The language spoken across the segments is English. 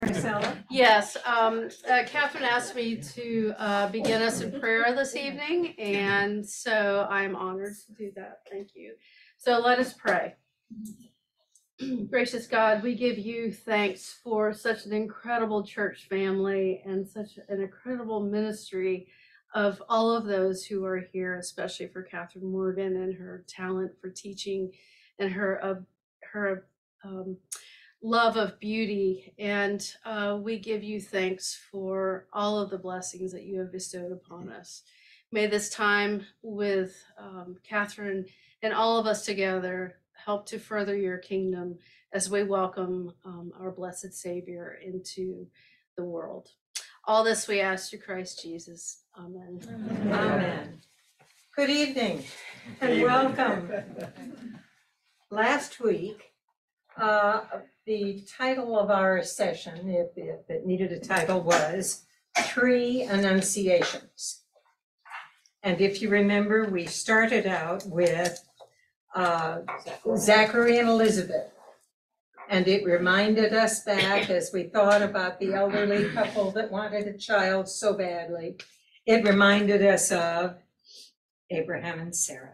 Marcella? Yes, Kathryn asked me to begin us in prayer this evening, and so I'm honored to do that. Thank you. So let us pray. Gracious God, we give you thanks for such an incredible church family and such an incredible ministry of all of those who are here, especially for Kathryn Morgan and her talent for teaching and her love of beauty. And we give you thanks for all of the blessings that you have bestowed upon us. May this time with Kathryn and all of us together help to further your kingdom as we welcome our blessed Savior into the world. All this we ask through Christ Jesus. Amen. Amen. Good evening and welcome. Last week, the title of our session, if it needed a title, was Three Annunciations. And if you remember, we started out with Zachary and Elizabeth. And it reminded us back as we thought about the elderly couple that wanted a child so badly. It reminded us of Abraham and Sarah.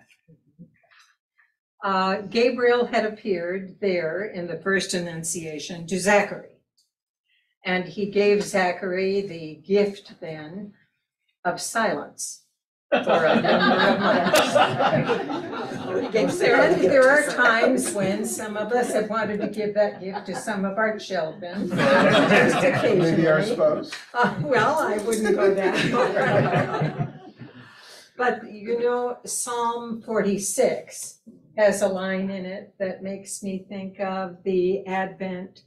Gabriel had appeared there in the first Annunciation to Zachary. And he gave Zachary the gift then of silence for a number of months. And there are times when some of us have wanted to give that gift to some of our children. Just occasionally. Maybe our spouse. Well, I wouldn't go that far. But you know, Psalm 46 has a line in it that makes me think of the Advent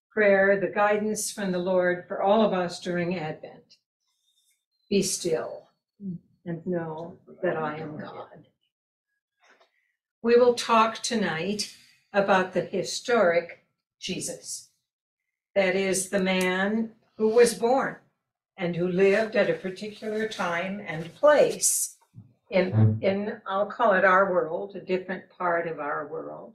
prayer, the guidance from the Lord for all of us during Advent. Be still and know that I am God. We will talk tonight about the historic Jesus. That is the man who was born and who lived at a particular time and place in I'll call it our world, a different part of our world.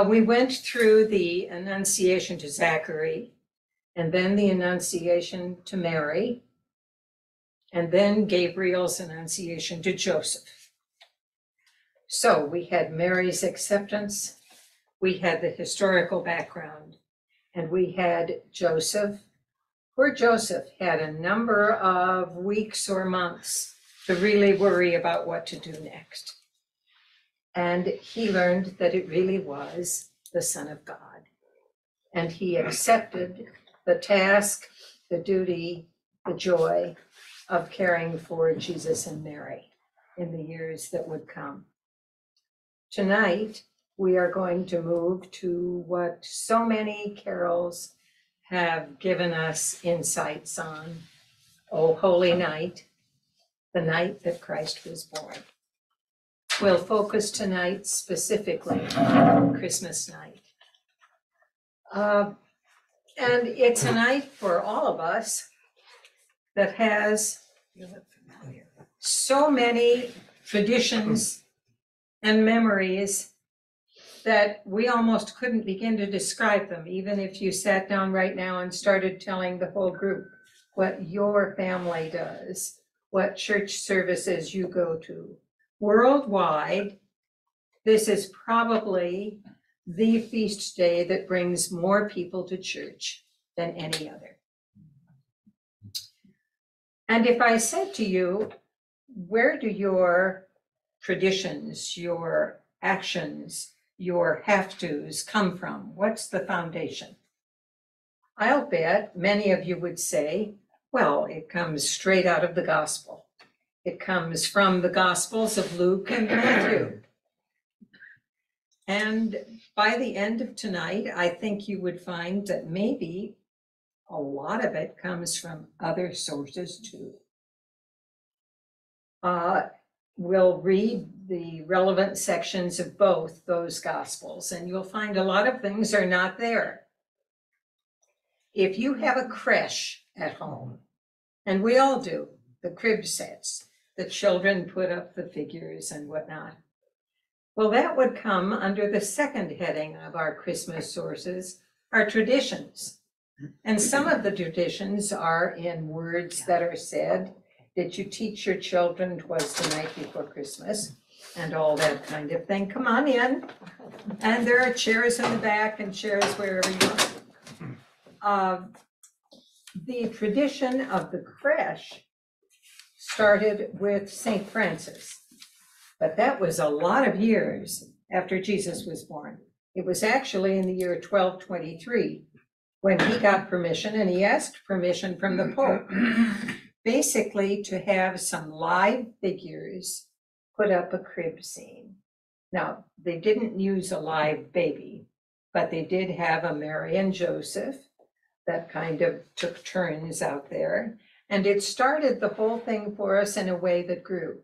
We went through the Annunciation to Zachary, and then the Annunciation to Mary, and then Gabriel's Annunciation to Joseph. So we had Mary's acceptance, we had the historical background, and we had Joseph. Poor Joseph had a number of weeks or months to really worry about what to do next. And he learned that it really was the Son of God. And he accepted the task, the duty, the joy of caring for Jesus and Mary in the years that would come. Tonight, we are going to move to what so many carols have given us insights on. Oh, Holy Night, the night that Christ was born. We'll focus tonight specifically on Christmas night. And it's a night for all of us that has so many traditions and memories that we almost couldn't begin to describe them, even if you sat down right now and started telling the whole group what your family does, what church services you go to. Worldwide, this is probably the feast day that brings more people to church than any other. And if I said to you, where do your traditions, your actions, your have-tos come from? What's the foundation? I'll bet many of you would say, well, it comes straight out of the gospel. It comes from the Gospels of Luke and Matthew. And by the end of tonight, I think you would find that maybe a lot of it comes from other sources too. We'll read the relevant sections of both those Gospels, and you'll find a lot of things are not there. If you have a creche at home, and we all do, the crib sets, the children put up the figures and whatnot. Well, that would come under the second heading of our Christmas sources, are traditions. And some of the traditions are in words that are said that you teach your children 'twas the night before Christmas and all that kind of thing. Come on in. And there are chairs in the back and chairs wherever you want. The tradition of the creche started with St. Francis, but that was a lot of years after Jesus was born. It was actually in the year 1223 when he got permission, and he asked permission from the Pope, basically to have some live figures put up a crib scene. Now, they didn't use a live baby, but they did have a Mary and Joseph that kind of took turns out there. And it started the whole thing for us in a way that grew.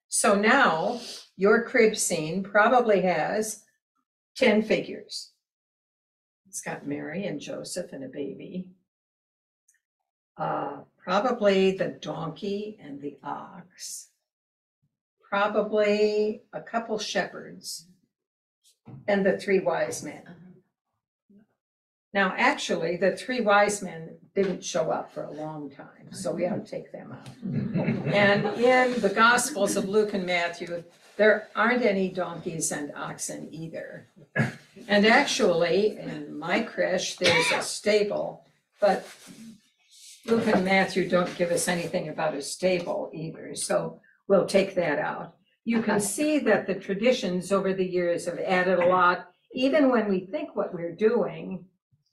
So now your crib scene probably has 10 figures. It's got Mary and Joseph and a baby. Probably the donkey and the ox. Probably a couple shepherds and the 3 wise men. Now, actually, the 3 wise men didn't show up for a long time, so we have to take them out. And in the Gospels of Luke and Matthew, there aren't any donkeys and oxen either. And actually, in my creche, there's a stable, but Luke and Matthew don't give us anything about a stable either, so we'll take that out. You can see that the traditions over the years have added a lot, even when we think what we're doing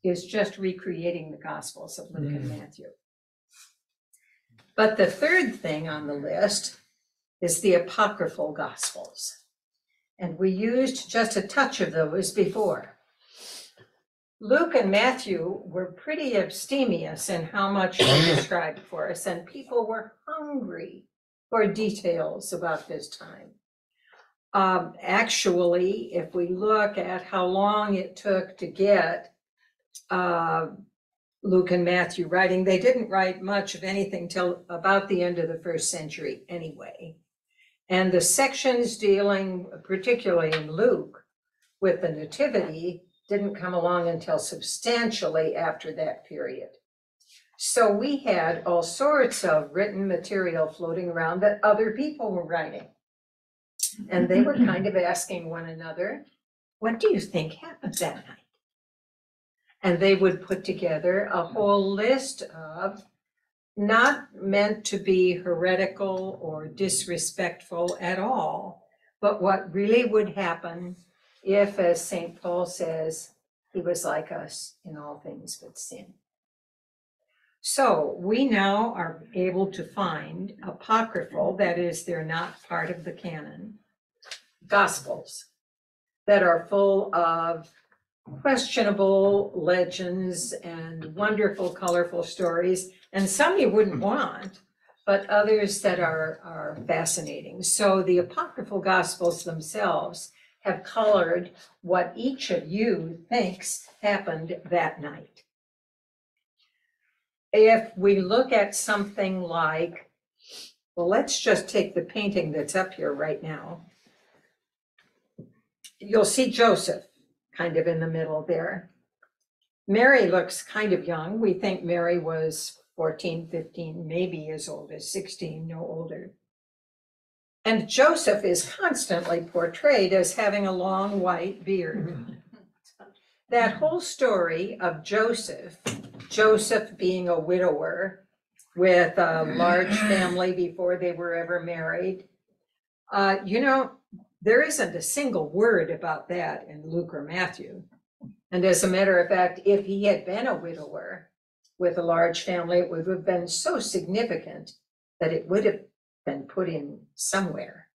is just recreating the Gospels of Luke and Matthew. But the third thing on the list is the apocryphal Gospels. And we used just a touch of those before. Luke and Matthew were pretty abstemious in how much they described for us, and people were hungry for details about this time. Actually, if we look at how long it took to get Luke and Matthew writing, they didn't write much of anything till about the end of the 1st century anyway. And the sections dealing, particularly in Luke, with the Nativity didn't come along until substantially after that period. So we had all sorts of written material floating around that other people were writing. And they were kind of asking one another, what do you think happened that night? And they would put together a whole list of, not meant to be heretical or disrespectful at all, but what really would happen if, as St. Paul says, he was like us in all things but sin. So we now are able to find apocryphal, that is, they're not part of the canon, Gospels that are full of questionable legends and wonderful, colorful stories, and some you wouldn't want, but others that are fascinating. So the apocryphal Gospels themselves have colored what each of you thinks happened that night. If we look at something like, well, let's just take the painting that's up here right now. You'll see Joseph kind of in the middle there. Mary looks kind of young. We think Mary was 14, 15, maybe as old as 16, no older. And Joseph is constantly portrayed as having a long white beard. That whole story of Joseph being a widower with a large family before they were ever married, there isn't a single word about that in Luke or Matthew. And as a matter of fact, if he had been a widower with a large family, it would have been so significant that it would have been put in somewhere.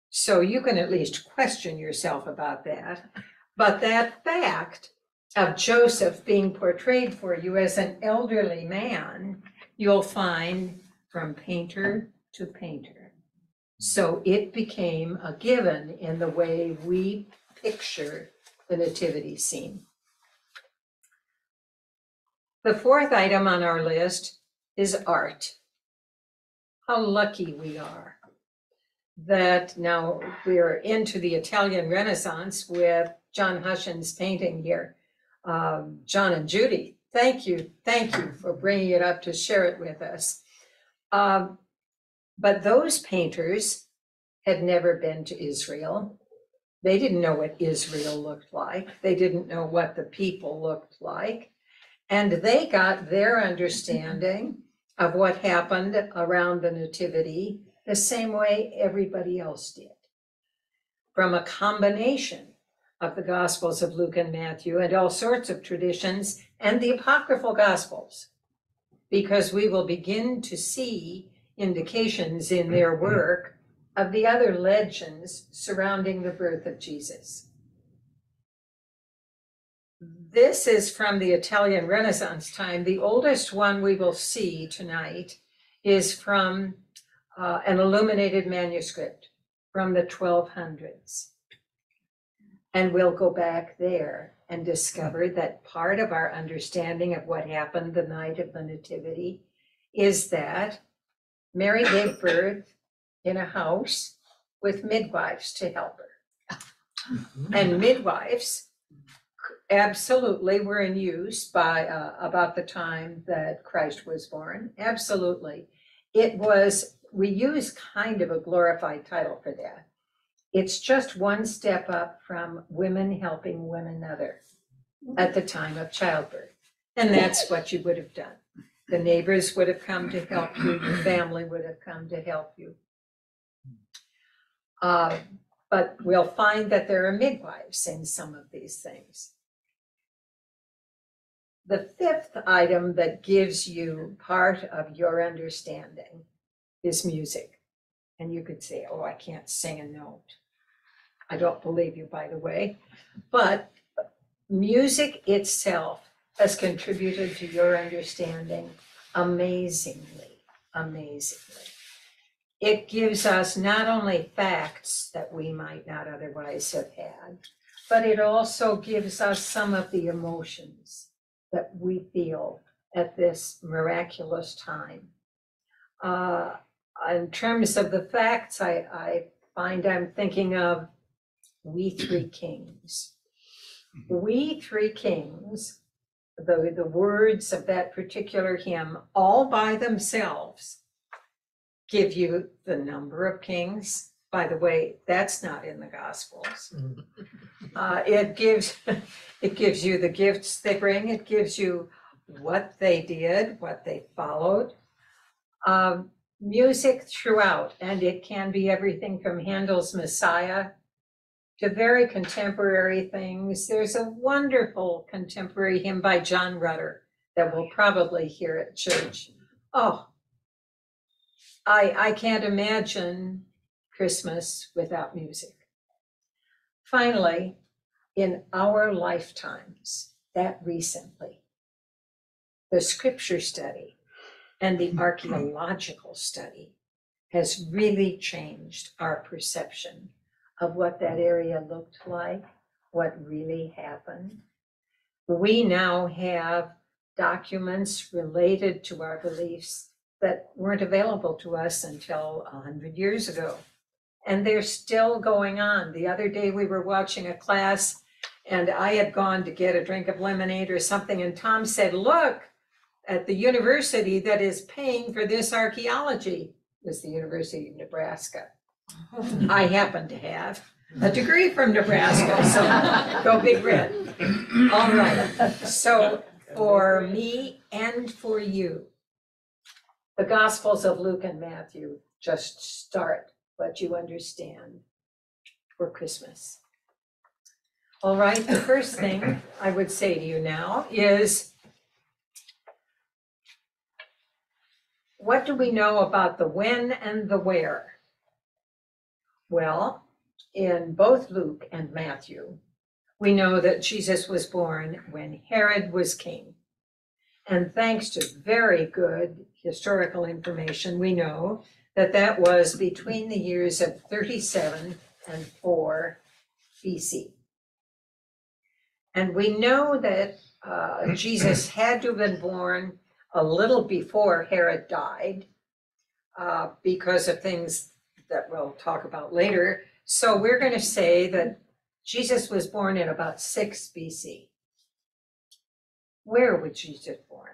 So you can at least question yourself about that. But that fact of Joseph being portrayed for you as an elderly man, you'll find from painter to painter. So it became a given in the way we picture the nativity scene. The fourth item on our list is art. How lucky we are that now we're into the Italian Renaissance with John Hussion's painting here. John and Judy, thank you for bringing it up to share it with us. But those painters had never been to Israel. They didn't know what Israel looked like. They didn't know what the people looked like. And they got their understanding of what happened around the Nativity the same way everybody else did, from a combination of the Gospels of Luke and Matthew and all sorts of traditions and the apocryphal Gospels, because we will begin to see indications in their work of the other legends surrounding the birth of Jesus. This is from the Italian Renaissance time. The oldest one we will see tonight is from an illuminated manuscript from the 1200s. And we'll go back there and discover that part of our understanding of what happened the night of the Nativity is that Mary gave birth in a house with midwives to help her. And midwives absolutely were in use by about the time that Christ was born. Absolutely. It was, we use kind of a glorified title for that. It's just one step up from women helping one another at the time of childbirth. And that's what you would have done. The neighbors would have come to help you. Your family would have come to help you. But we'll find that there are midwives in some of these things. The fifth item that gives you part of your understanding is music. And you could say, oh, I can't sing a note. I don't believe you, by the way. But music itself has contributed to your understanding amazingly, amazingly. It gives us not only facts that we might not otherwise have had, but it also gives us some of the emotions that we feel at this miraculous time. In terms of the facts, I find I'm thinking of We Three Kings. We Three Kings, the words of that particular hymn, all by themselves, give you the number of kings. By the way, that's not in the Gospels. It gives you the gifts they bring. It gives you what they did, what they followed. Music throughout, and it can be everything from Handel's Messiah to very contemporary things. There's a wonderful contemporary hymn by John Rutter that we'll probably hear at church. Oh, I can't imagine Christmas without music. Finally, in our lifetimes, that recently, the scripture study and the archaeological study has really changed our perception of what that area looked like, what really happened. We now have documents related to our beliefs that weren't available to us until 100 years ago. And they're still going on. The other day we were watching a class and I had gone to get a drink of lemonade or something, and Tom said, look, at the university that is paying for this archaeology was the University of Nebraska. I happen to have a degree from Nebraska, so go Big Red. All right, so for me and for you, the Gospels of Luke and Matthew just start what you understand for Christmas. All right, the first thing I would say to you now is, what do we know about the when and the where? Well, in both Luke and Matthew, we know that Jesus was born when Herod was king. And thanks to very good historical information, we know that that was between the years of 37 and 4 BC. And we know that Jesus had to have been born a little before Herod died because of things that we'll talk about later. So we're going to say that Jesus was born in about 6 BC. Where was Jesus born?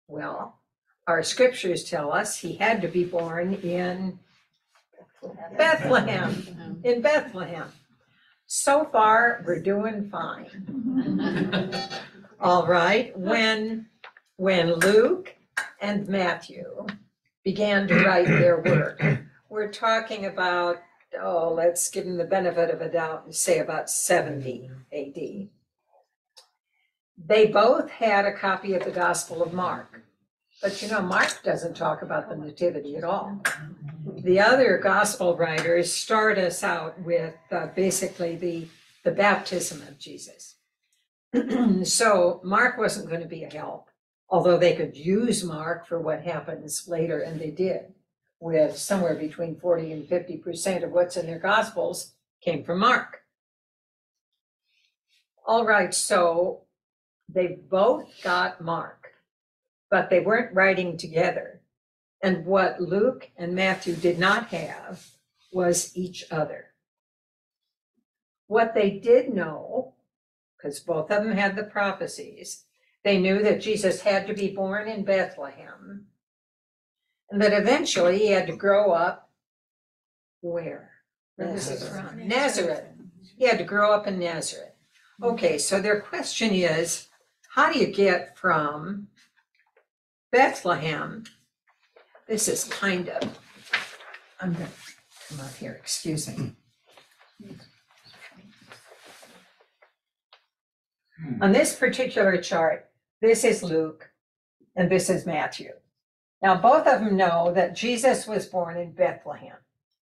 Well, our scriptures tell us he had to be born in Bethlehem, in Bethlehem. So far, we're doing fine. All right, when Luke and Matthew began to write their work, we're talking about, let's give them the benefit of a doubt and say about 70 AD. They both had a copy of the Gospel of Mark. But Mark doesn't talk about the nativity at all. The other gospel writers start us out with basically the baptism of Jesus. So Mark wasn't going to be a help, although they could use Mark for what happens later, and they did, with somewhere between 40 and 50% of what's in their gospels came from Mark. All right, so they both got Mark, but they weren't writing together. And what Luke and Matthew did not have was each other. What they did know, because both of them had the prophecies, they knew that Jesus had to be born in Bethlehem, and that eventually he had to grow up where? Nazareth. He had to grow up in Nazareth. Okay, so their question is, how do you get from Bethlehem? This is kind of, I'm going to come up here, excuse me. On this particular chart, this is Luke and this is Matthew. Now, both of them know that Jesus was born in Bethlehem.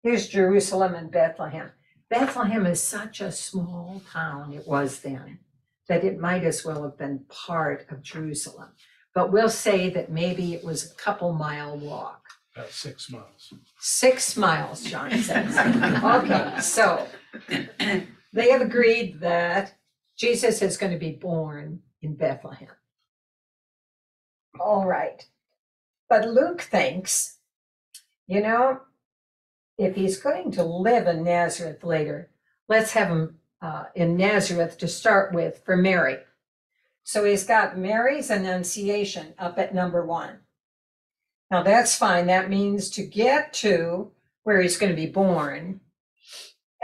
Here's Jerusalem and Bethlehem. Bethlehem is such a small town, it was then, that it might as well have been part of Jerusalem. But we'll say that maybe it was a couple-mile walk. About 6 miles. 6 miles, John says. Okay, so they have agreed that Jesus is going to be born in Bethlehem. All right. But Luke thinks, if he's going to live in Nazareth later, let's have him in Nazareth to start with for Mary. So he's got Mary's Annunciation up at number 1. Now that's fine. That means to get to where he's going to be born,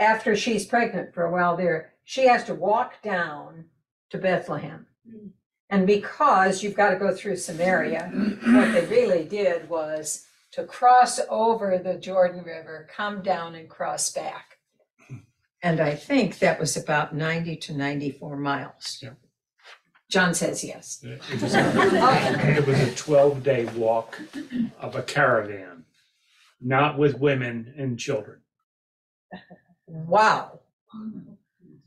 after she's pregnant for a while there, she has to walk down to Bethlehem. And because you've got to go through Samaria, what they really did was to cross over the Jordan River, come down and cross back. And I think that was about 90 to 94 miles. Yeah. John says yes. It was a 12-day walk of a caravan, not with women and children. Wow.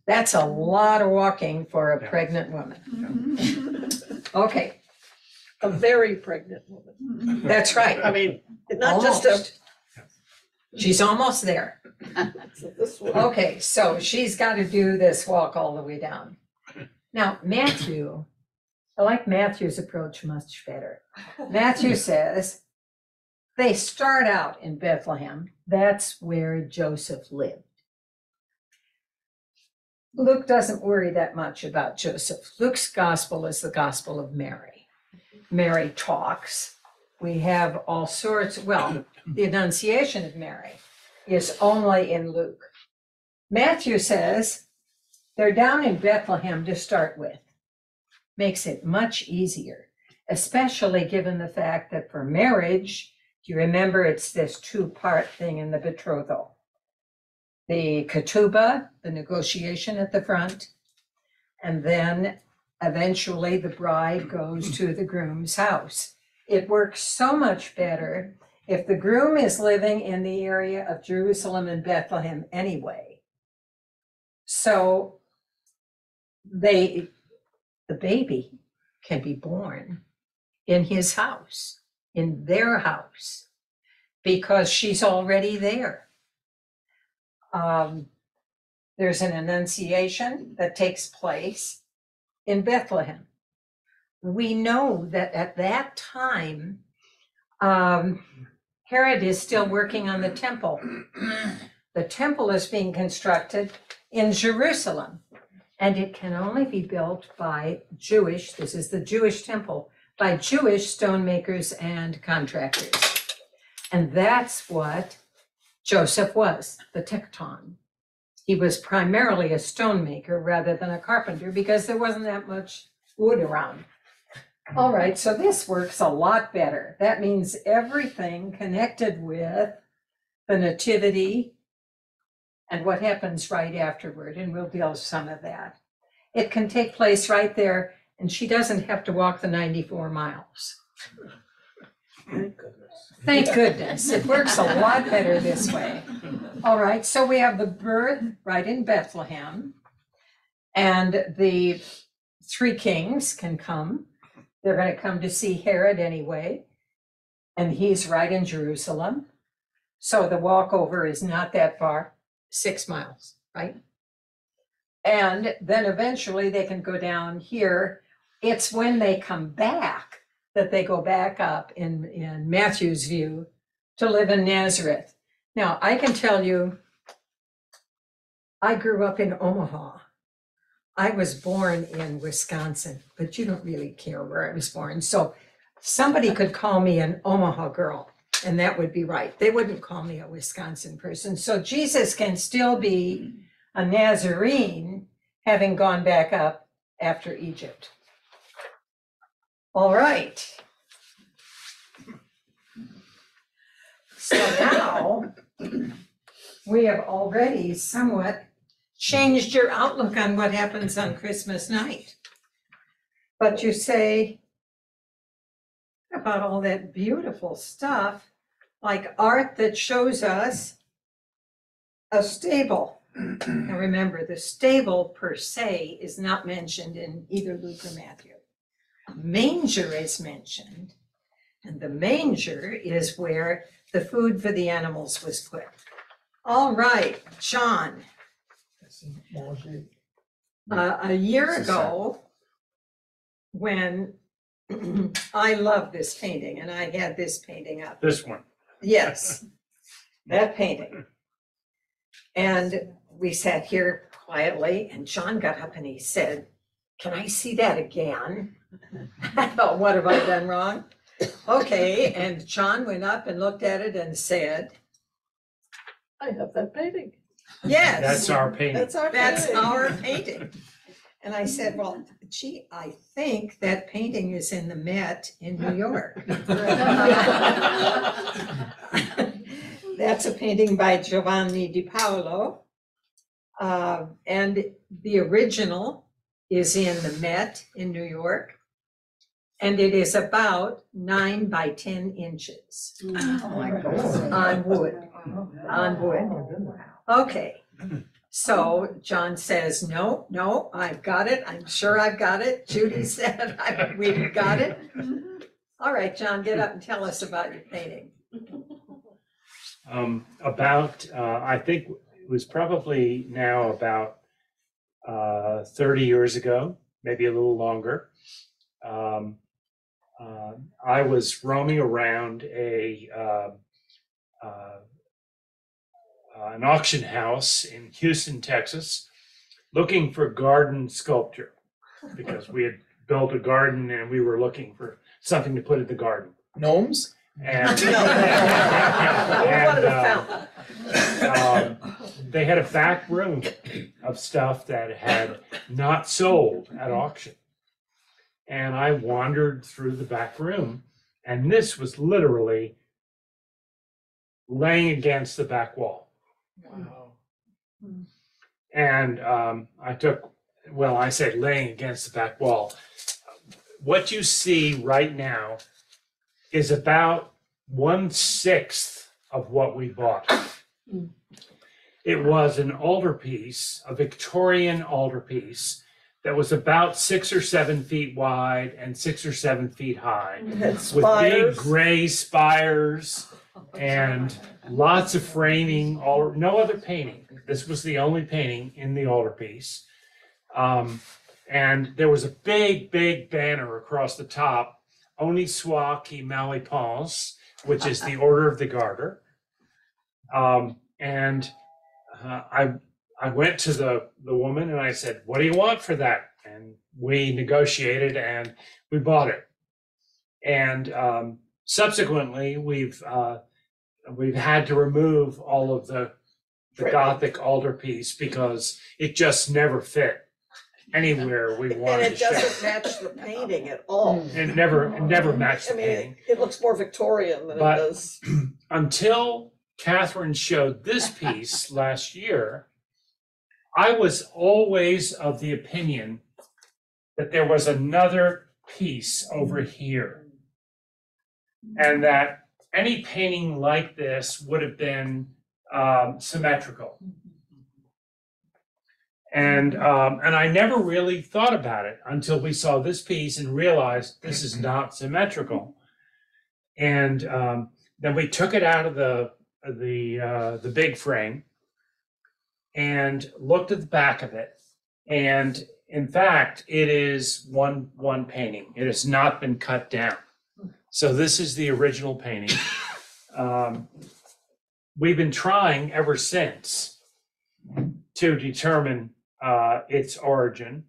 That's a lot of walking for a pregnant woman. Okay. A very pregnant woman. That's right. I mean, not just Almost. She's almost there. this one. Okay, so she's got to do this walk all the way down. Now, Matthew, I like Matthew's approach much better. Matthew says they start out in Bethlehem. That's where Joseph lived. Luke doesn't worry that much about Joseph. Luke's gospel is the gospel of Mary. Mary talks. We have all sorts, the Annunciation of Mary is only in Luke. Matthew says they're down in Bethlehem to start with. Makes it much easier, especially given the fact that for marriage, do you remember it's this 2-part thing in the betrothal? The ketubah, the negotiation at the front, and then eventually the bride goes to the groom's house. It works so much better if the groom is living in the area of Jerusalem and Bethlehem anyway. So the baby can be born in his house, in their house, because she's already there. There's an annunciation that takes place in Bethlehem. We know that at that time, Herod is still working on the temple. The temple is being constructed in Jerusalem. And it can only be built by Jewish, this is the Jewish temple, by Jewish stonemakers and contractors. And that's what Joseph was, the tecton. He was primarily a stonemaker rather than a carpenter because there wasn't that much wood around. All right, so this works a lot better. That means everything connected with the nativity and what happens right afterward, and we'll deal with some of that. It can take place right there, and she doesn't have to walk the 94 miles. Thank goodness. Thank goodness, it works a lot better this way. All right, so we have the birth right in Bethlehem, and the three kings can come. They're going to come to see Herod anyway, and he's right in Jerusalem. So the walkover is not that far, 6 miles, right? And then eventually they can go down here. It's when they come back that they go back up in Matthew's view to live in Nazareth. Now, I can tell you, I grew up in Omaha. I was born in Wisconsin, but you don't really care where I was born. So somebody could call me an Omaha girl, and that would be right. They wouldn't call me a Wisconsin person. So Jesus can still be a Nazarene, having gone back up after Egypt. All right. So now we have already somewhat changed your outlook on what happens on Christmas night. But you say about all that beautiful stuff, like art that shows us a stable. Now remember, the stable per se is not mentioned in either Luke or Matthew. A manger is mentioned, and the manger is where the food for the animals was put. All right, John. A year ago, when I love this painting, and I had this painting up. This one. Yes, that painting. And we sat here quietly, and John got up and he said, "Can I see that again?" I thought, what have I done wrong? Okay, and John went up and looked at it and said, I have that painting. "Yes, That's our painting. That's our that's painting. our painting." And I said, "Well, gee, I think that painting is in the Met in New York." That's a painting by Giovanni di Paolo. And the original is in the Met in New York. And it is about 9 by 10 inches Oh my God. on wood. Okay, so John says, no, I've got it. I'm sure I've got it. Judy said, we've got it. All right, John, get up and tell us about your painting. I think it was probably now about 30 years ago, maybe a little longer. I was roaming around an auction house in Houston, Texas, looking for garden sculpture because we had built a garden and we were looking for something to put in the garden. Gnomes? And, We wanted a fountain. they had a back room of stuff that had not sold at auction. And I wandered through the back room, and this was literally laying against the back wall. Wow. And I said laying against the back wall. What you see right now is about 1/6 of what we bought. It was an altarpiece, a Victorian altarpiece, that was about 6 or 7 feet wide and 6 or 7 feet high, It had with big spires. gray spires and lots of framing, no other painting. This was the only painting in the altarpiece. And there was a big, big banner across the top, Honi soit qui mal y pense, which is the Order of the Garter. I went to the woman and I said, "What do you want for that?" And we negotiated and we bought it. And subsequently, we've had to remove all of the Gothic altarpiece because it just never fit anywhere we And wanted it to show. doesn't match the painting at all. It never matched I the mean, painting. it looks more Victorian than it But- does. Until Kathryn showed this piece last year, I was always of the opinion that there was another piece over here. And that any painting like this would have been symmetrical. And I never really thought about it until we saw this piece and realized this is not symmetrical. And then we took it out of the big frame and looked at the back of it. And in fact, it is one painting. It has not been cut down. So this is the original painting. We've been trying ever since to determine its origin.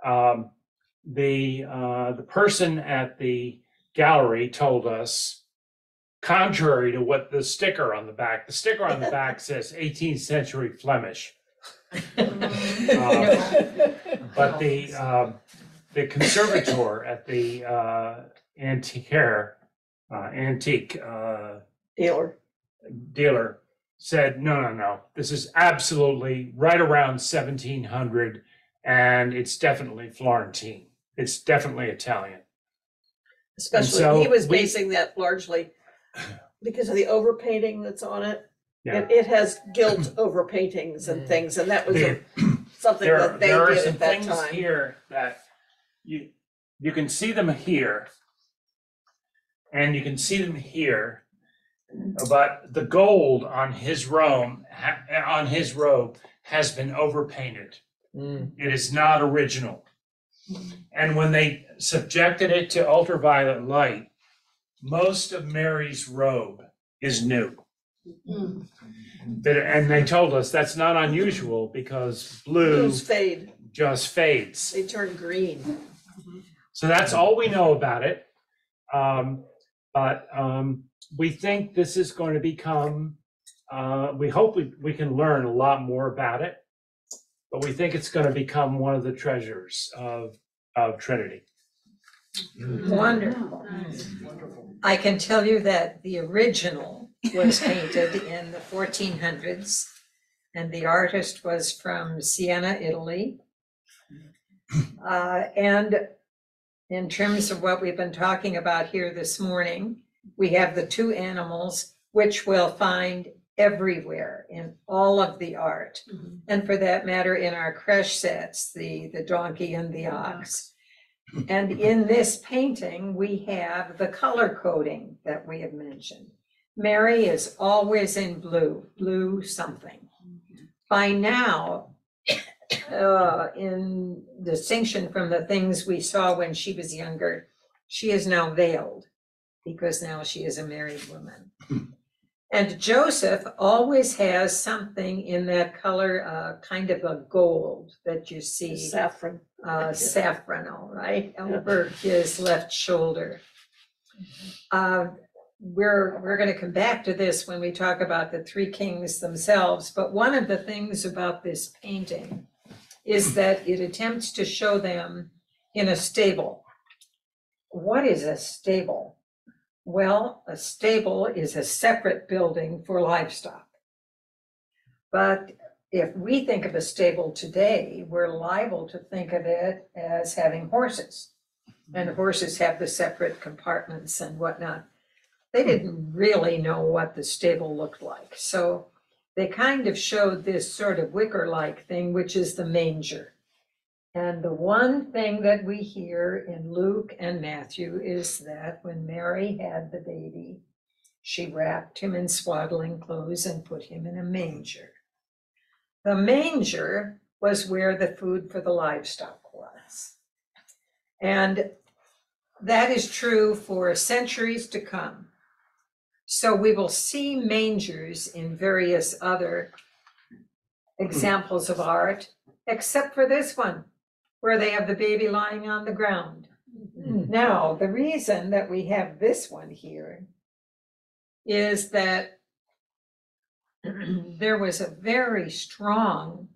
The person at the gallery told us, contrary to what the sticker on the back says 18th century Flemish. But the conservator at the antique dealer said, no, this is absolutely right around 1700, and it's definitely Florentine. It's definitely Italian. Especially, so he was we- basing that largely because of the overpainting that's on it. Yeah. It has gilt overpaintings and things, and that was something that they there are did some at that things time. here that you can see them here, and you can see them here, but the gold on his robe has been overpainted. It is not original. And when they subjected it to ultraviolet light, most of Mary's robe is new. And they told us that's not unusual because blue Blues fade, just fades. they turn green. So that's all we know about it. But we think this is going to become, we hope we can learn a lot more about it, but we think it's going to become one of the treasures of Trinity. Wonderful. I can tell you that the original was painted in the 1400s, and the artist was from Siena, Italy. And in terms of what we've been talking about here this morning, we have the two animals, which we'll find everywhere in all of the art. And for that matter, in our creche sets, the donkey and the ox. And in this painting, we have the color coding that we have mentioned. Mary is always in blue something. By now, in distinction from the things we saw when she was younger, she is now veiled because now she is a married woman. And Joseph always has something in that color, kind of a gold that you see. Saffron. Saffron, all right, over his left shoulder. We're going to come back to this when we talk about the three kings themselves, but one of the things about this painting is that it attempts to show them in a stable. What is a stable? Well, a stable is a separate building for livestock. But if we think of a stable today, we're liable to think of it as having horses. And horses have the separate compartments and whatnot. They didn't really know what the stable looked like. So they kind of showed this sort of wicker-like thing, which is the manger. And the one thing that we hear in Luke and Matthew is that when Mary had the baby, she wrapped him in swaddling clothes and put him in a manger. The manger was where the food for the livestock was. And that is true for centuries to come. So we will see mangers in various other examples of art, except for this one, where they have the baby lying on the ground. Now, the reason that we have this one here is that there was a very strong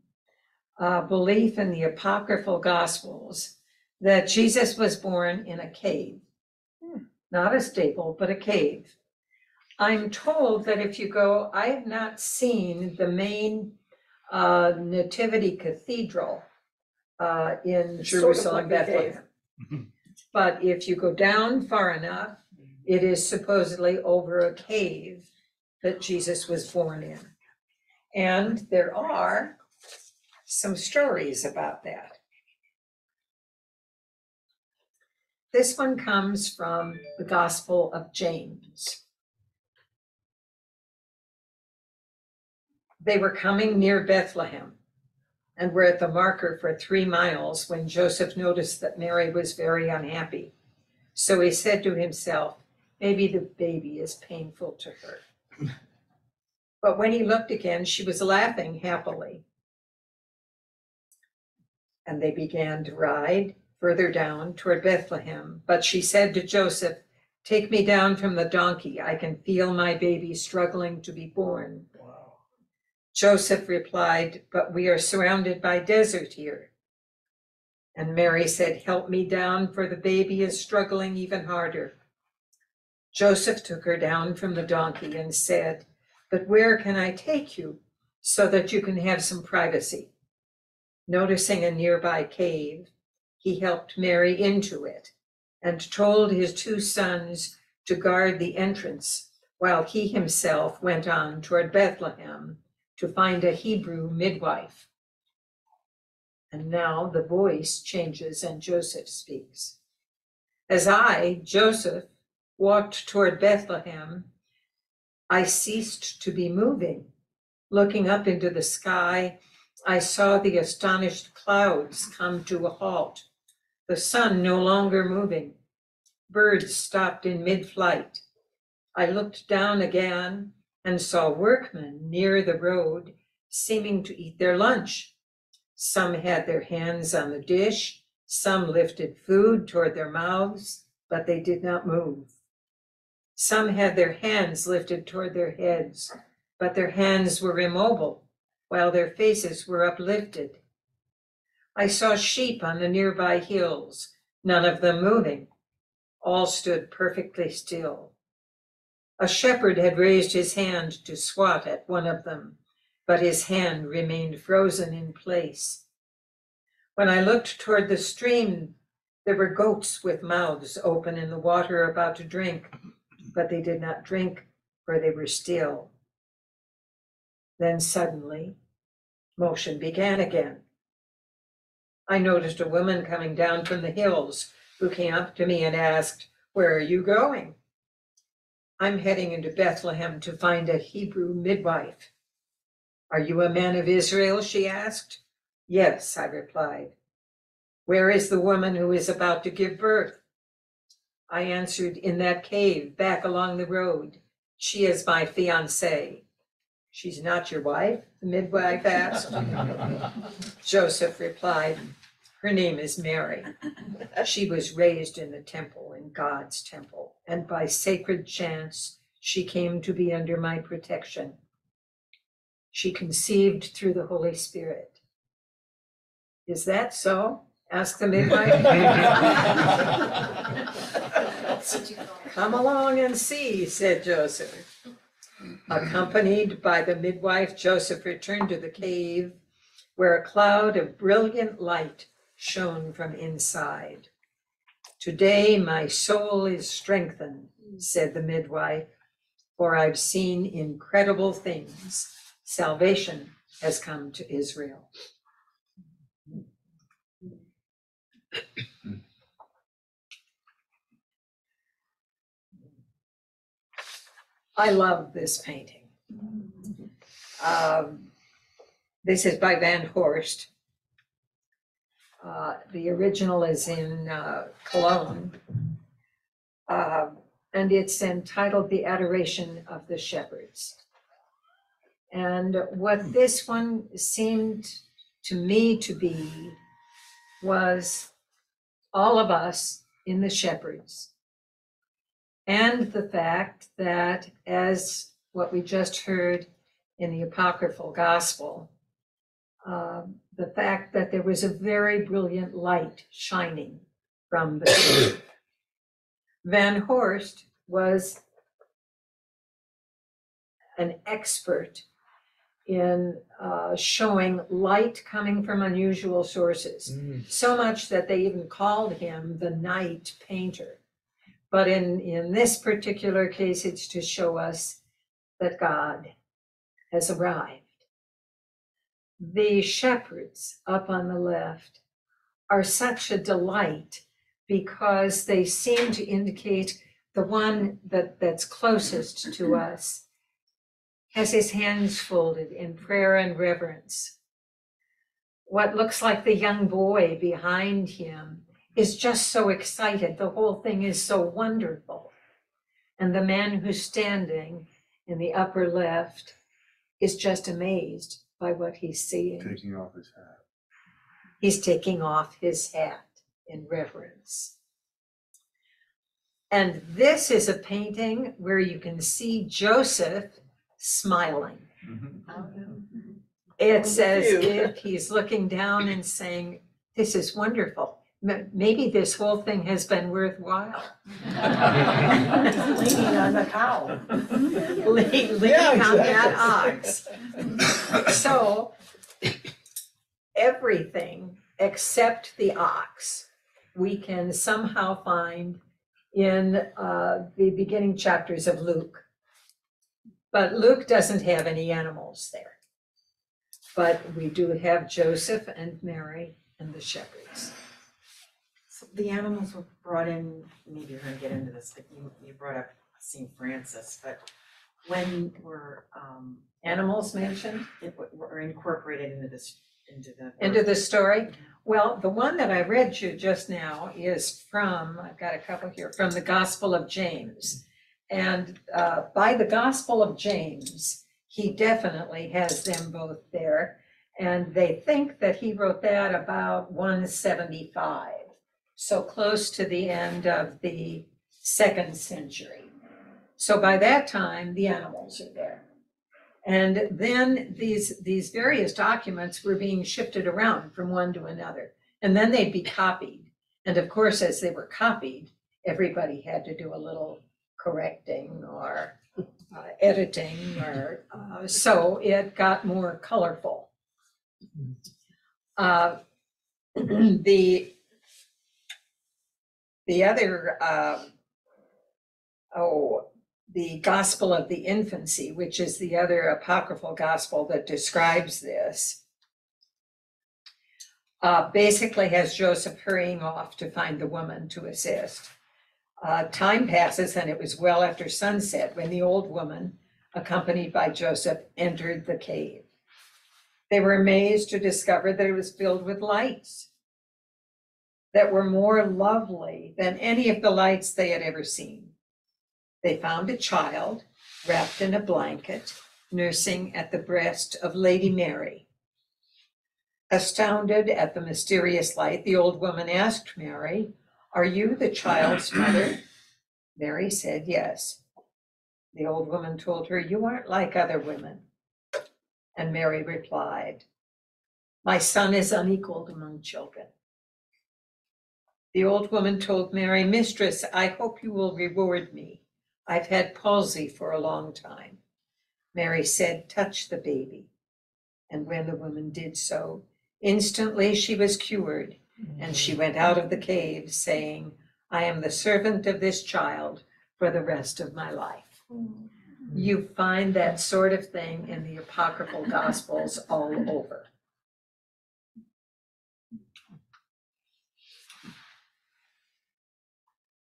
belief in the apocryphal Gospels that Jesus was born in a cave, not a stable, but a cave. I'm told that if you go, I have not seen the main Nativity Cathedral in Jerusalem, like a cave. Bethlehem. But if you go down far enough, it is supposedly over a cave that Jesus was born in. And there are some stories about that. This one comes from the Gospel of James. They were coming near Bethlehem and were at the marker for 3 miles when Joseph noticed that Mary was very unhappy. So he said to himself, maybe the baby is painful to her. But when he looked again, she was laughing happily. And they began to ride further down toward Bethlehem. But she said to Joseph, take me down from the donkey. I can feel my baby struggling to be born. Joseph replied, but we are surrounded by desert here. And Mary said, help me down, for the baby is struggling even harder. Joseph took her down from the donkey and said, but where can I take you so that you can have some privacy? Noticing a nearby cave, he helped Mary into it and told his 2 sons to guard the entrance while he himself went on toward Bethlehem to find a Hebrew midwife. And now the voice changes and Joseph speaks. As I, Joseph, walked toward Bethlehem, I ceased to be moving. Looking up into the sky, I saw the astonished clouds come to a halt, the sun no longer moving. Birds stopped in mid-flight. I looked down again and saw workmen near the road seeming to eat their lunch. Some had their hands on the dish, some lifted food toward their mouths, but they did not move. Some had their hands lifted toward their heads, but their hands were immobile, while their faces were uplifted. I saw sheep on the nearby hills, none of them moving. All stood perfectly still. A shepherd had raised his hand to swat at one of them, but his hand remained frozen in place. When I looked toward the stream, there were goats with mouths open in the water about to drink, but they did not drink, for they were still. Then suddenly, motion began again. I noticed a woman coming down from the hills who came up to me and asked, where are you going? I'm heading into Bethlehem to find a Hebrew midwife. Are you a man of Israel? She asked. Yes, I replied. Where is the woman who is about to give birth? I answered, in that cave back along the road. She is my fiancée. She's not your wife? The midwife asked. Joseph replied, her name is Mary. She was raised in the temple, in God's temple, and by sacred chance, she came to be under my protection. She conceived through the Holy Spirit. Is that so? Asked the midwife. Come along and see, said Joseph. Accompanied by the midwife, Joseph returned to the cave, where a cloud of brilliant light shone from inside. Today my soul is strengthened, said the midwife, for I've seen incredible things. Salvation has come to Israel. I love this painting. This is by Van Horst. The original is in Cologne, and it's entitled The Adoration of the Shepherds. And what this one seemed to me to be was all of us in the shepherds. And the fact that, as what we just heard in the apocryphal gospel, the fact that there was a very brilliant light shining from the cave. Van Horst was an expert in showing light coming from unusual sources, so much that they even called him the night painter. But in this particular case, it's to show us that God has arrived. The shepherds up on the left are such a delight because they seem to indicate the one that's closest to us has his hands folded in prayer and reverence. What looks like the young boy behind him is just so excited. The whole thing is so wonderful. And the man who's standing in the upper left is just amazed by what he's seeing. Taking off his hat. He's taking off his hat in reverence. And this is a painting where you can see Joseph smiling. It's as if he's looking down and saying, this is wonderful. Maybe this whole thing has been worthwhile. Leaning on the cow. Leaning on that ox. So everything except the ox we can somehow find in the beginning chapters of Luke. But Luke doesn't have any animals there. But we do have Joseph and Mary and the shepherds. So the animals were brought in, maybe you're gonna get into this, but you brought up St. Francis, but when were Animals mentioned were incorporated into this, into the story? Well, the one that I read you just now is from, I've got a couple here, from the Gospel of James. And by the Gospel of James, he definitely has them both there. And they think that he wrote that about 175, so close to the end of the 2nd century. So by that time, the animals are there. And then these various documents were being shifted around from one to another, and then they'd be copied. And of course, as they were copied, everybody had to do a little correcting or editing, or so it got more colorful. The other, the Gospel of the Infancy, which is the other apocryphal gospel that describes this, basically has Joseph hurrying off to find the woman to assist. Time passes, and it was well after sunset when the old woman, accompanied by Joseph, entered the cave. They were amazed to discover that it was filled with lights that were more lovely than any of the lights they had ever seen. They found a child wrapped in a blanket, nursing at the breast of Lady Mary. Astounded at the mysterious light, the old woman asked Mary, "Are you the child's mother?" Mary said yes. The old woman told her, "You aren't like other women." And Mary replied, "My son is unequaled among children." The old woman told Mary, "Mistress, I hope you will reward me. I've had palsy for a long time." Mary said, "Touch the baby." And when the woman did so, instantly she was cured, and she went out of the cave saying, "I am the servant of this child for the rest of my life." You find that sort of thing in the apocryphal gospels all over.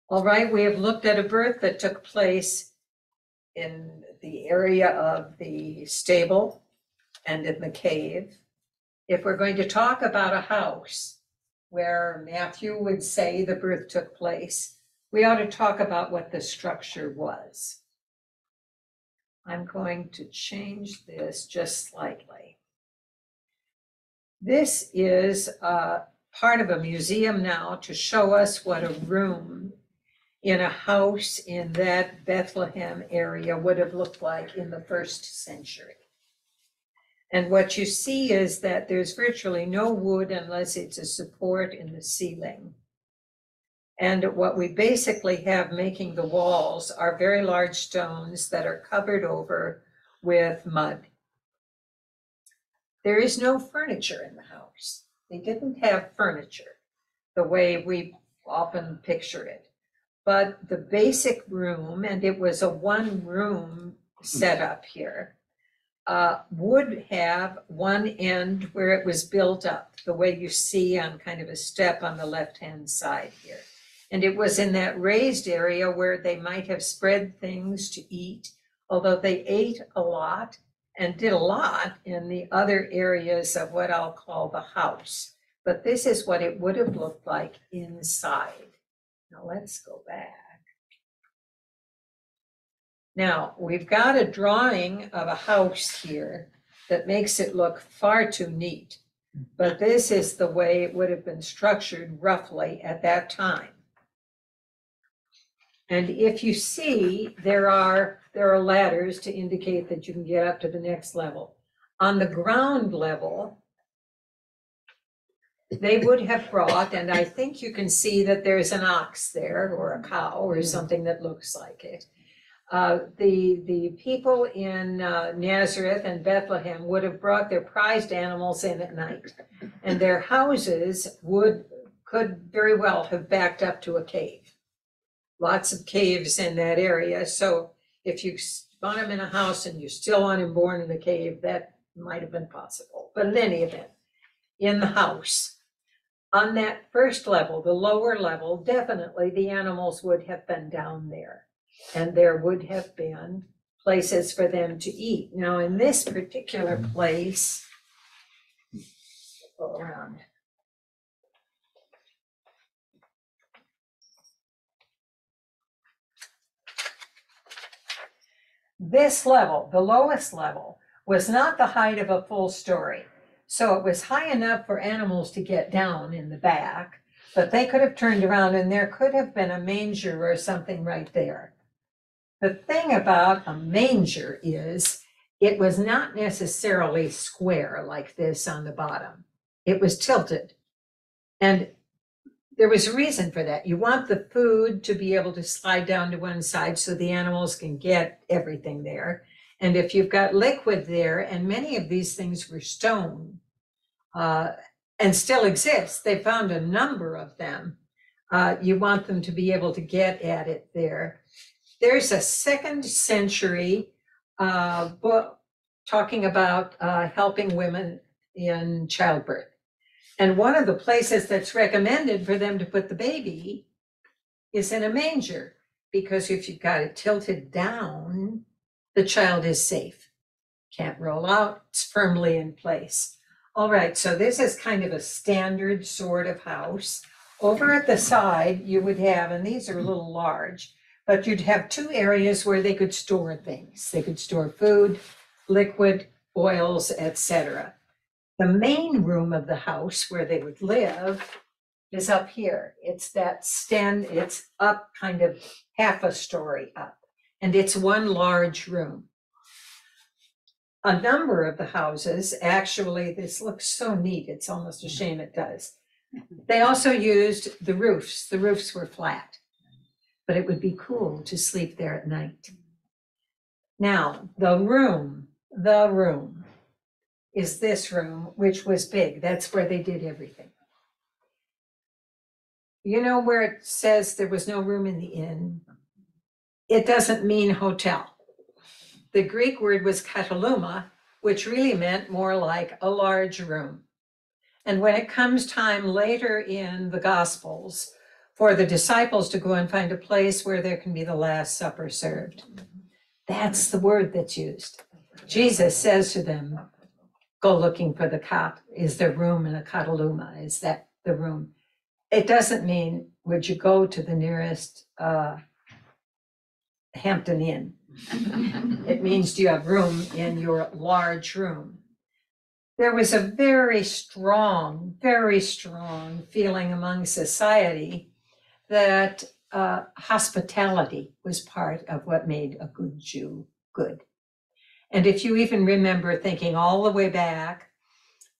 All right, we have looked at a birth that took place in the area of the stable and in the cave. If we're going to talk about a house where Matthew would say the birth took place, we ought to talk about what the structure was. I'm going to change this just slightly. This is part of a museum now to show us what a room in a house in that Bethlehem area would have looked like in the 1st century. And what you see is that there's virtually no wood unless it's a support in the ceiling. And what we basically have making the walls are very large stones that are covered over with mud. There is no furniture in the house. They didn't have furniture the way we often picture it. But the basic room, and it was a one-room setup here, would have one end where it was built up, the way you see on kind of a step on the left-hand side here. And it was in that raised area where they might have spread things to eat, although they ate a lot and did a lot in the other areas of what I'll call the house. But this is what it would have looked like inside. Now let's go back. Now, we've got a drawing of a house here that makes it look far too neat. But this is the way it would have been structured roughly at that time. And if you see, there are ladders to indicate that you can get up to the next level. On the ground level, they would have brought, and I think you can see that there's an ox there or a cow or something that looks like it. The people in Nazareth and Bethlehem would have brought their prized animals in at night, and their houses could very well have backed up to a cave. Lots of caves in that area, so if you want them in a house and you still want him born in a cave, that might have been possible. But in any event, in the house, on that first level, the lower level, definitely the animals would have been down there. And there would have been places for them to eat. Now, in this particular place, go around. This level, the lowest level, was not the height of a full story. So it was high enough for animals to get down in the back, but they could have turned around and there could have been a manger or something right there. The thing about a manger is it was not necessarily square like this on the bottom. It was tilted. And there was a reason for that. You want the food to be able to slide down to one side so the animals can get everything there. And if you've got liquid there, and many of these things were stone and still exist, they found a number of them. You want them to be able to get at it there. There's a 2nd century book talking about helping women in childbirth. And one of the places that's recommended for them to put the baby is in a manger, because if you've got it tilted down, the child is safe. Can't roll out, it's firmly in place. All right, so this is kind of a standard sort of house. Over at the side, you would have, and these are a little large, but you'd have 2 areas where they could store things. They could store food, liquid, oils, etc. The main room of the house where they would live is up here. It's that it's up kind of half a story up, and it's one large room. A number of the houses, actually, this looks so neat, it's almost a shame it does. They also used the roofs. The roofs were flat, but it would be cool to sleep there at night. Now, the room is this room, which was big. That's where they did everything. You know where it says there was no room in the inn? It doesn't mean hotel. The Greek word was kataluma, which really meant more like a large room. And when it comes time later in the Gospels for the disciples to go and find a place where there can be the Last Supper served, that's the word that's used. Jesus says to them, go looking for the cot. Is there room in a kataluma? Is that the room? It doesn't mean, would you go to the nearest Hampton Inn. It means do you have room in your large room? There was a very strong feeling among society that hospitality was part of what made a good Jew good. And if you even remember thinking all the way back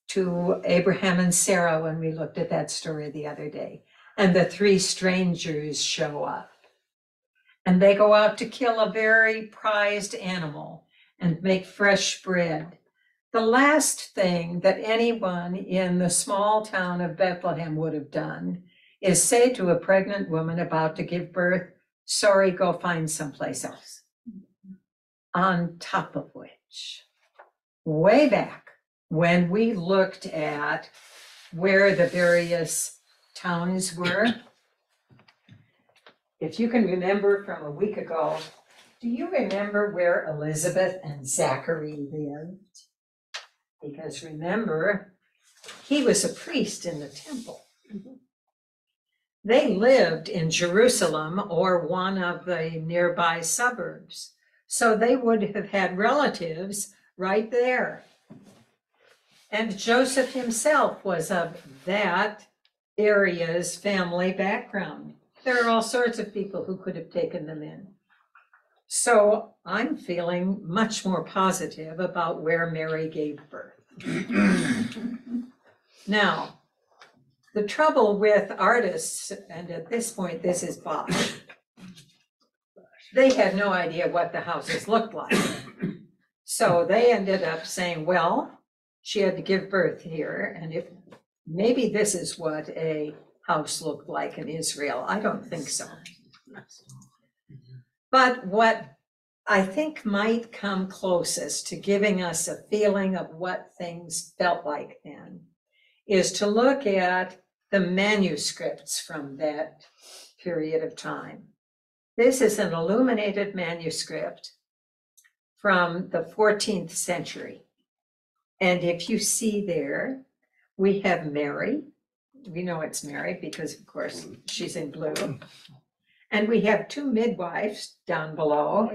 to Abraham and Sarah when we looked at that story the other day, and the three strangers show up, and they go out to kill a very prized animal and make fresh bread. The last thing that anyone in the small town of Bethlehem would have done is say to a pregnant woman about to give birth, sorry, go find someplace else. On top of which, way back when we looked at where the various towns were, if you can remember from a week ago, do you remember where Elizabeth and Zachary lived? Because remember, he was a priest in the temple. They lived in Jerusalem or one of the nearby suburbs. So they would have had relatives right there. And Joseph himself was of that area's family background. There are all sorts of people who could have taken them in. So I'm feeling much more positive about where Mary gave birth. Now, the trouble with artists, and at this point, this is Bob, they had no idea what the houses looked like. So they ended up saying, well, she had to give birth here, and if maybe this is what a house looked like in Israel. I don't think so. But what I think might come closest to giving us a feeling of what things felt like then is to look at the manuscripts from that period of time. This is an illuminated manuscript from the 14th century. And if you see there, we have Mary. We know it's Mary because, of course, she's in blue. And we have two midwives down below.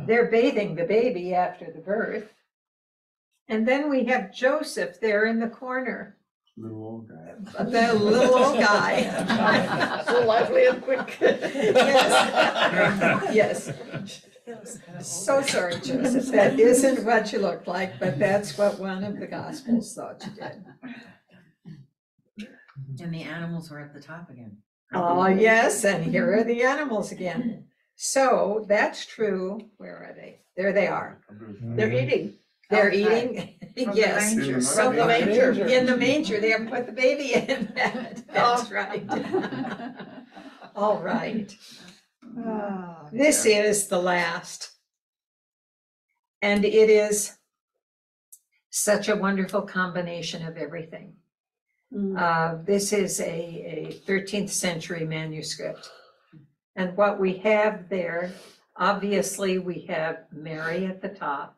They're bathing the baby after the birth. And then we have Joseph there in the corner. Little old guy. The little old guy. So lively and quick. Yes. So sorry, Joseph. That isn't what you look like, but that's what one of the Gospels thought you did. And the animals were at the top again. Oh, yes, and here are the animals again. So that's true. Where are they? There they are. They're eating. They're Okay. eating, From the yes. manger. From the manger. In the manger, they have put the baby in that. That's right. All right. This is the last. And it is such a wonderful combination of everything. This is a 13th century manuscript. And what we have there, obviously we have Mary at the top.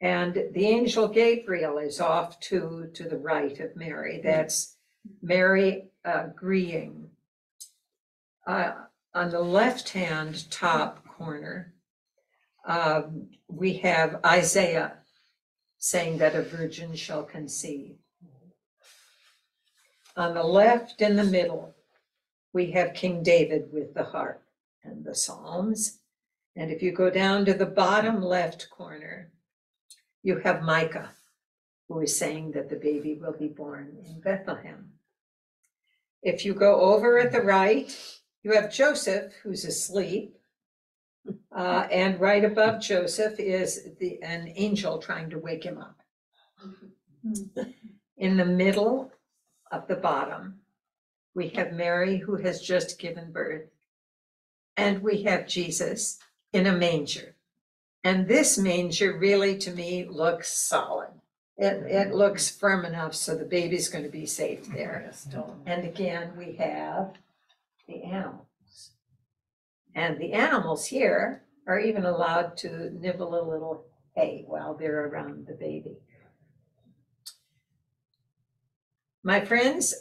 And the angel Gabriel is off to the right of Mary. That's Mary agreeing. On the left-hand top corner, we have Isaiah saying that a virgin shall conceive. On the left in the middle, we have King David with the harp and the Psalms. And if you go down to the bottom left corner, you have Micah, who is saying that the baby will be born in Bethlehem. If you go over at the right, you have Joseph, who's asleep. And right above Joseph is an angel trying to wake him up. In the middle of the bottom, we have Mary, who has just given birth. And we have Jesus in a manger. And this manger really, to me, looks solid. It looks firm enough so the baby's going to be safe there. And again, we have the animals. And the animals here are even allowed to nibble a little hay while they're around the baby. My friends,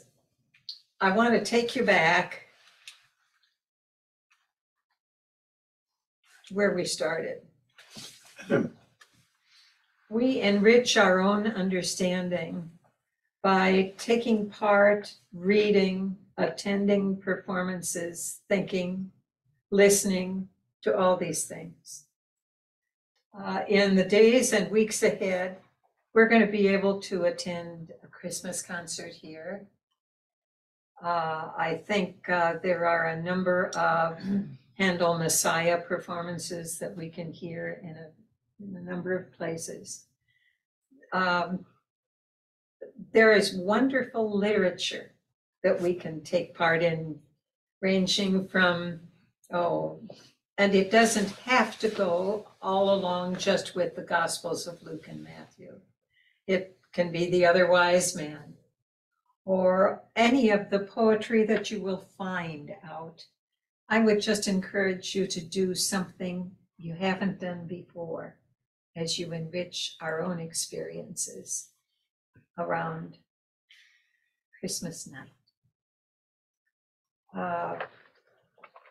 I want to take you back where we started. We enrich our own understanding by taking part, reading, attending performances, thinking, listening to all these things. In the days and weeks ahead, we're going to be able to attend a Christmas concert here. I think there are a number of Handel Messiah performances that we can hear in a number of places. There is wonderful literature that we can take part in, ranging from, and it doesn't have to go all along just with the Gospels of Luke and Matthew. It can be The Other Wise Man, or any of the poetry that you will find out. I would just encourage you to do something you haven't done before as you enrich our own experiences around Christmas night.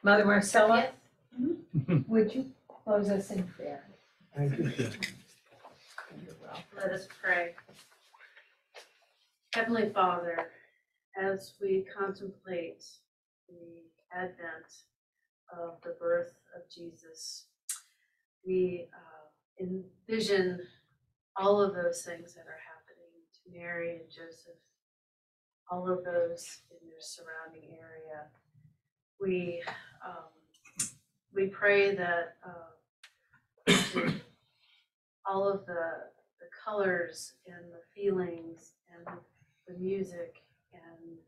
Mother Marcella, would you close us in prayer? Thank you. Let us pray. Heavenly Father, as we contemplate the advent of the birth of Jesus, we envision all of those things that are happening to Mary and Joseph, all of those in their surrounding area. We pray that all of the colors and the feelings and the music and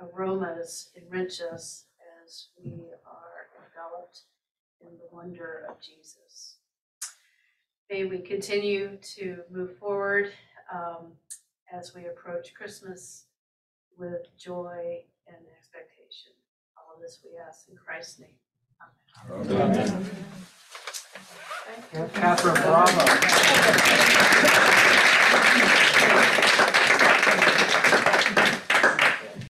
aromas enrich us as we are enveloped in the wonder of Jesus. May we continue to move forward as we approach Christmas with joy and expectation. All of this we ask in Christ's name. Amen. Kathryn, bravo.